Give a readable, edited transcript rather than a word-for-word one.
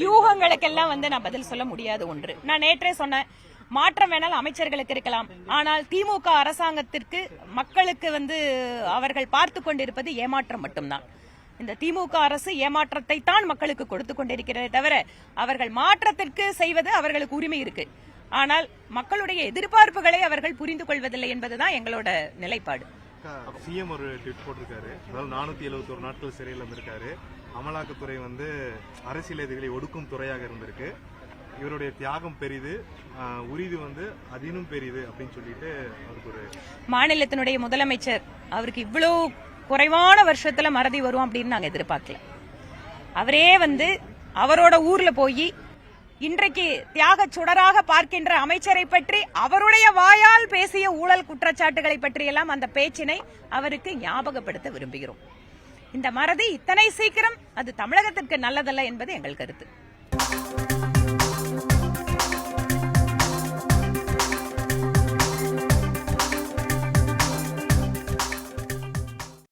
யூகங்களுக்கெல்லாம் நான் பதில் சொல்ல முடியாது. ஒன்று நான் நேற்றே சொன்னேன், மாற்றம் வேணால் அமைச்சர்களுக்கு இருக்கலாம், ஆனால் திமுக அரசாங்கத்திற்கு மக்களுக்கு அவர்கள் பார்த்து கொண்டிருப்பது ஏமாற்றம் மட்டும்தான். இந்த திமுக அரசு ஏமாற்றத்தை தான் மக்களுக்கு கொடுத்து கொண்டிருக்கிறதே தவிர அவர்கள் மாற்றத்திற்கு செய்வது அவர்களுக்கு உரிமை இருக்கு. ஆனால் மக்களுடைய எதிர்பார்ப்புகளை அவர்கள் புரிந்து கொள்வதில்லை என்பதுதான் எங்களோட நிலைப்பாடு. சிஎம் ஒரு ட்வீட் போட்டிருக்காரு, அதாவது 471 நாட்கள் சிறையில் இருந்திருக்காரு. அமலாக்கத்துறை அரசியல் எதிரிகளை ஒடுக்கும் துறையாக இருந்திருக்கு. இவருடைய தியாகம் பெரிது, உரிது அதினும் பெரிது அப்படின்னு சொல்லிட்டு அவருக்கு ஒரு மாநிலத்தினுடைய முதலமைச்சர் அவருக்கு இவ்வளவு குறைவான வருஷத்துல மறதி வரும் அப்படின்னு நாங்க எதிர்பார்க்கல. அவரே அவரோட ஊர்ல போய் இன்றைக்கு தியாக சுடராக பார்க்கின்ற அமைச்சரை பற்றி அவருடைய வாயால் பேசிய ஊழல் குற்றச்சாட்டுகளை பற்றியெல்லாம் அந்த பேச்சினை அவருக்கு ஞாபகப்படுத்த விரும்புகிறோம். இந்த மறதி இத்தனை சீக்கிரம் அது தமிழகத்திற்கு நல்லதல்ல என்பது எங்கள் கருத்து.